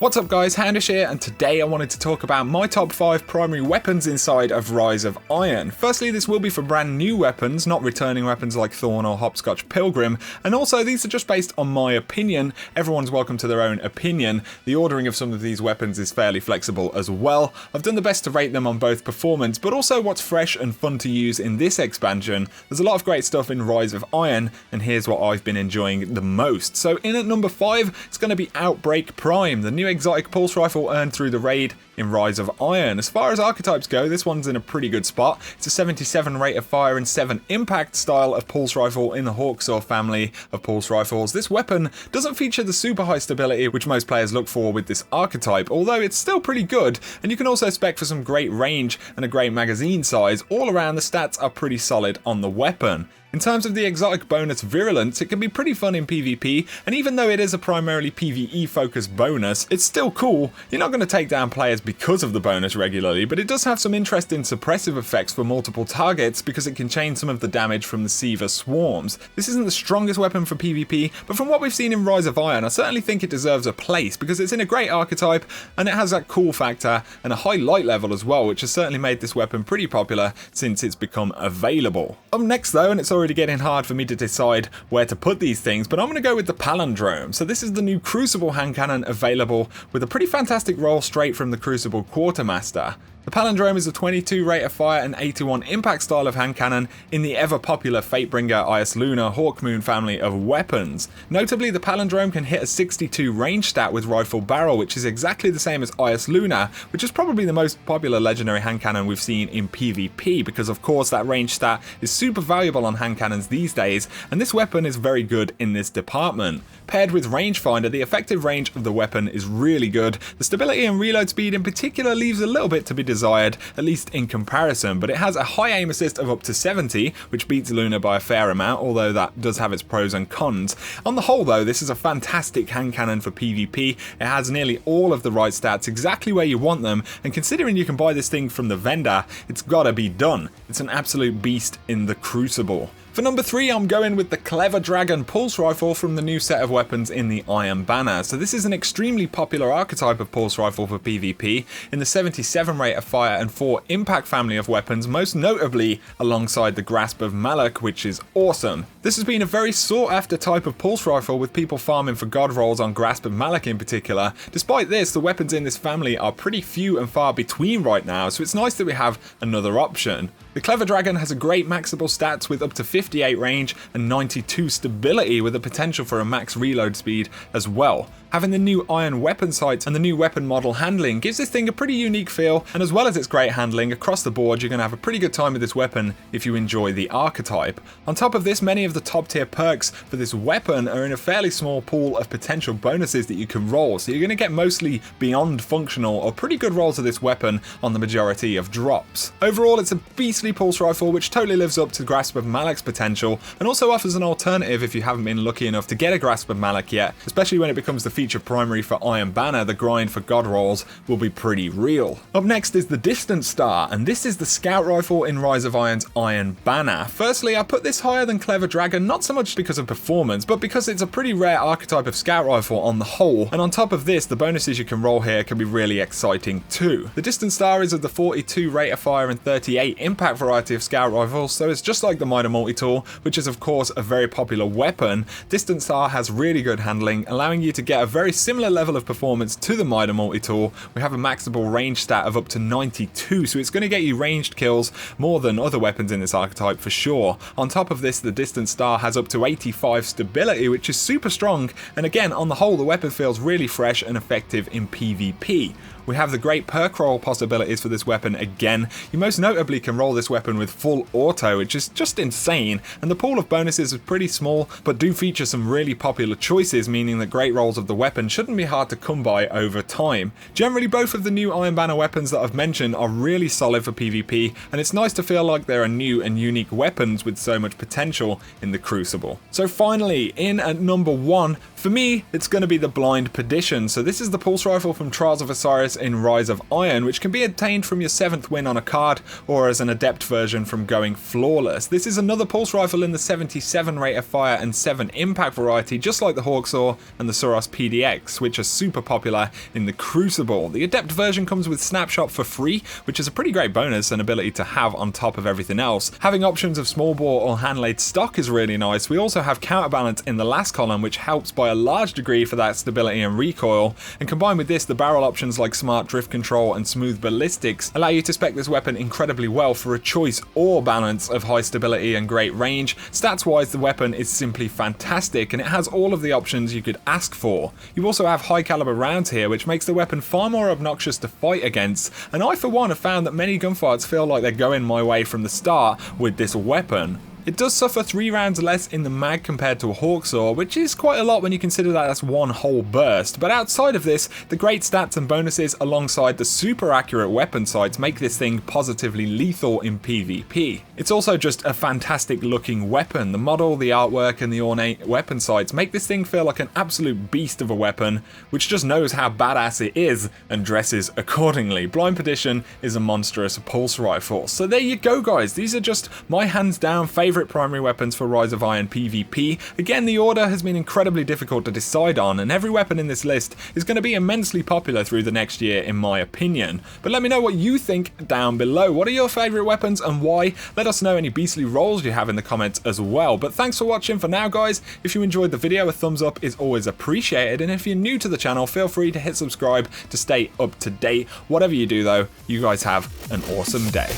What's up guys, XHOUNDISHx here, and today I wanted to talk about my top 5 primary weapons inside of Rise of Iron. Firstly, this will be for brand new weapons, not returning weapons like Thorn or Hopscotch Pilgrim, and also these are just based on my opinion. Everyone's welcome to their own opinion. The ordering of some of these weapons is fairly flexible as well. I've done the best to rate them on both performance, but also what's fresh and fun to use in this expansion. There's a lot of great stuff in Rise of Iron, and here's what I've been enjoying the most. So in at number 5, it's going to be Outbreak Prime, the new exotic pulse rifle earned through the raid in Rise of Iron. As far as archetypes go, this one's in a pretty good spot. It's a 77 rate of fire and 7 impact style of pulse rifle in the Hawksaw family of pulse rifles. This weapon doesn't feature the super high stability which most players look for with this archetype, although it's still pretty good, and you can also spec for some great range and a great magazine size. All around, the stats are pretty solid on the weapon. In terms of the exotic bonus Virulence, it can be pretty fun in PvP, and even though it is a primarily PvE focused bonus, it's still cool. You're not going to take down players because of the bonus regularly, but it does have some interesting suppressive effects for multiple targets because it can chain some of the damage from the Seaver swarms. This isn't the strongest weapon for PvP, but from what we've seen in Rise of Iron, I certainly think it deserves a place because it's in a great archetype and it has that cool factor and a high light level as well, which has certainly made this weapon pretty popular since it's become available. Up next though, and it's already getting hard for me to decide where to put these things, but I'm going to go with the Palindrome. So this is the new Crucible hand cannon available with a pretty fantastic roll straight from the Crucible Quartermaster. The Palindrome is a 22 rate of fire and 81 impact style of hand cannon in the ever popular Fatebringer, IS Luna, Hawkmoon family of weapons. Notably, the Palindrome can hit a 62 range stat with rifle barrel, which is exactly the same as IS Luna, which is probably the most popular legendary hand cannon we've seen in PvP, because of course that range stat is super valuable on hand cannons these days, and this weapon is very good in this department. Paired with rangefinder, the effective range of the weapon is really good. The stability and reload speed in particular leaves a little bit to be desired, at least in comparison, but it has a high aim assist of up to 70, which beats Luna by a fair amount, although that does have its pros and cons. On the whole though, this is a fantastic hand cannon for PvP. It has nearly all of the right stats exactly where you want them, and considering you can buy this thing from the vendor, it's gotta be done. It's an absolute beast in the Crucible. For number 3, I'm going with the Clever Dragon Pulse Rifle from the new set of weapons in the Iron Banner. So this is an extremely popular archetype of pulse rifle for PvP in the 77 rate of fire and 4 impact family of weapons, most notably alongside the Grasp of Malak, which is awesome. This has been a very sought after type of pulse rifle, with people farming for god rolls on Grasp of Malak in particular. Despite this, the weapons in this family are pretty few and far between right now, so it's nice that we have another option. The Clever Dragon has a great maxable stats with up to 58 range and 92 stability, with a potential for a max reload speed as well. Having the new iron weapon sights and the new weapon model handling gives this thing a pretty unique feel, and as well as its great handling, across the board you're going to have a pretty good time with this weapon if you enjoy the archetype. On top of this, many of the top tier perks for this weapon are in a fairly small pool of potential bonuses that you can roll, so you're going to get mostly beyond functional or pretty good rolls of this weapon on the majority of drops. Overall, it's a beastly pulse rifle which totally lives up to Grasp of Malak's potential, and also offers an alternative if you haven't been lucky enough to get a Grasp of Malak yet, especially when it becomes the feature primary for Iron Banner. The grind for god rolls will be pretty real. Up next is the Distant Star, and this is the scout rifle in Rise of Iron's Iron Banner. Firstly, I put this higher than Clever Dragon, not so much because of performance, but because it's a pretty rare archetype of scout rifle on the whole, and on top of this, the bonuses you can roll here can be really exciting too. The Distant Star is of the 42 rate of fire and 38 impact variety of scout rifles, so it's just like the Miter Multi-Tool, which is of course a very popular weapon. Distant Star has really good handling, allowing you to get a very similar level of performance to the Miter Multi-Tool. We have a maxable range stat of up to 92, so it's going to get you ranged kills more than other weapons in this archetype for sure. On top of this, the Distant Star has up to 85 stability, which is super strong, and again, on the whole, the weapon feels really fresh and effective in PvP. We have the great perk roll possibilities for this weapon again. You most notably can roll this weapon with full auto, which is just insane, and the pool of bonuses is pretty small, but do feature some really popular choices, meaning that great rolls of the weapon shouldn't be hard to come by over time. Generally, both of the new Iron Banner weapons that I've mentioned are really solid for PvP, and it's nice to feel like there are new and unique weapons with so much potential in the Crucible. So finally, in at number 1, For me, it's going to be the Blind Perdition. So this is the pulse rifle from Trials of Osiris in Rise of Iron, which can be obtained from your 7th win on a card, or as an adept version from going flawless. This is another pulse rifle in the 77 rate of fire and 7 impact variety, just like the Hawksaw and the Suros PDX, which are super popular in the Crucible. The adept version comes with Snapshot for free, which is a pretty great bonus and ability to have on top of everything else. Having options of small bore or hand-laid stock is really nice. We also have Counterbalance in the last column, which helps by a large degree for that stability and recoil, and combined with this, the barrel options like Smart Drift Control and Smooth Ballistics allow you to spec this weapon incredibly well for a choice or balance of high stability and great range. Stats wise, the weapon is simply fantastic, and it has all of the options you could ask for. You also have high caliber rounds here, which makes the weapon far more obnoxious to fight against, and I for one have found that many gunfights feel like they're going my way from the start with this weapon. It does suffer 3 rounds less in the mag compared to a Hawksaw, which is quite a lot when you consider that that's one whole burst, but outside of this, the great stats and bonuses alongside the super accurate weapon sights make this thing positively lethal in PvP. It's also just a fantastic looking weapon. The model, the artwork and the ornate weapon sights make this thing feel like an absolute beast of a weapon, which just knows how badass it is and dresses accordingly. Blind Perdition is a monstrous pulse rifle. So there you go guys, these are just my hands down favourite primary weapons for Rise of Iron PvP. Again, the order has been incredibly difficult to decide on, and every weapon in this list is going to be immensely popular through the next year in my opinion. But let me know what you think down below. What are your favourite weapons and why? Let us know any beastly rolls you have in the comments as well. But thanks for watching for now guys. If you enjoyed the video, a thumbs up is always appreciated, and if you're new to the channel, feel free to hit subscribe to stay up to date. Whatever you do though, you guys have an awesome day.